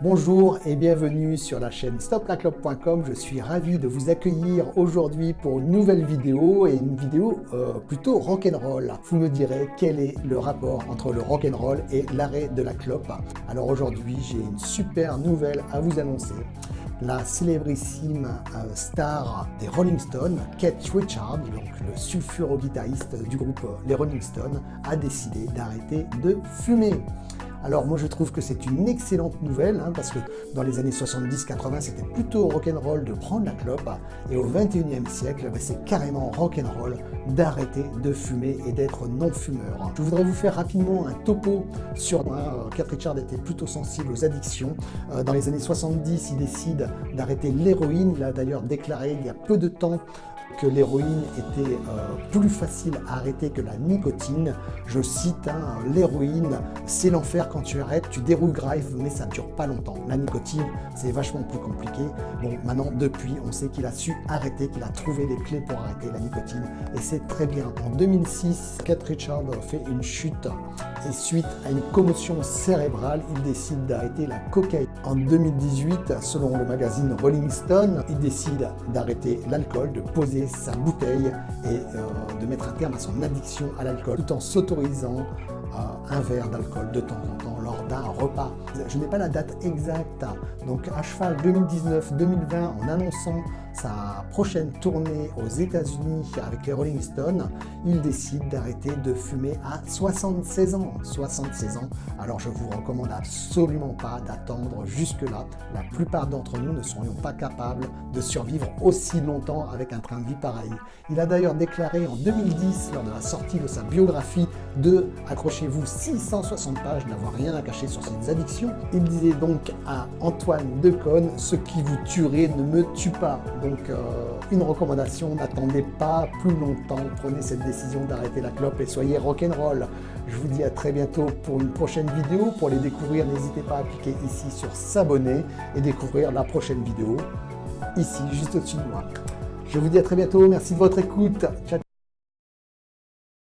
Bonjour et bienvenue sur la chaîne StopLaClope.com. Je suis ravi de vous accueillir aujourd'hui pour une nouvelle vidéo et une vidéo plutôt rock'n'roll. Vous me direz quel est le rapport entre le rock'n'roll et l'arrêt de la clope. Alors aujourd'hui, j'ai une super nouvelle à vous annoncer. La célébrissime star des Rolling Stones, Keith Richards, donc le sulfuro-guitariste du groupe les Rolling Stones, a décidé d'arrêter de fumer. Alors moi je trouve que c'est une excellente nouvelle parce que dans les années 70-80 c'était plutôt rock'n'roll de prendre la clope et au 21e siècle c'est carrément rock'n'roll d'arrêter de fumer et d'être non-fumeur. Je voudrais vous faire rapidement un topo sur moi. Keith Richards était plutôt sensible aux addictions. Dans les années 70 il décide d'arrêter l'héroïne. Il a d'ailleurs déclaré il y a peu de temps que l'héroïne était plus facile à arrêter que la nicotine. Je cite, l'héroïne, c'est l'enfer quand tu arrêtes, tu déroules grave, mais ça ne dure pas longtemps. La nicotine, c'est vachement plus compliqué. Bon, maintenant, depuis, on sait qu'il a su arrêter, qu'il a trouvé les clés pour arrêter la nicotine, et c'est très bien. En 2006, Keith Richards fait une chute, et suite à une commotion cérébrale, il décide d'arrêter la cocaïne. En 2018, selon le magazine Rolling Stone, il décide d'arrêter l'alcool, de poser sa bouteille et de mettre un terme à son addiction à l'alcool, tout en s'autorisant un verre d'alcool de temps en temps lors d'un repas. Je n'ai pas la date exacte, donc à cheval 2019-2020, en annonçant sa prochaine tournée aux États-Unis avec les Rolling Stones, il décide d'arrêter de fumer à 76 ans. 76 ans, alors je vous recommande absolument pas d'attendre jusque-là. La plupart d'entre nous ne serions pas capables de survivre aussi longtemps avec un train de vie pareil. Il a d'ailleurs déclaré en 2010, lors de la sortie de sa biographie de, accrochez-vous, 660 pages, n'avoir rien à cacher sur ses addictions, il disait donc à Antoine Decaune, ce qui vous tuerait ne me tue pas. Donc une recommandation, n'attendez pas plus longtemps, prenez cette décision d'arrêter la clope et soyez rock'n'roll. Je vous dis à très bientôt pour une prochaine vidéo. Pour les découvrir, n'hésitez pas à cliquer ici sur s'abonner et découvrir la prochaine vidéo ici juste au-dessus de moi. Je vous dis à très bientôt, merci de votre écoute, ciao ciao.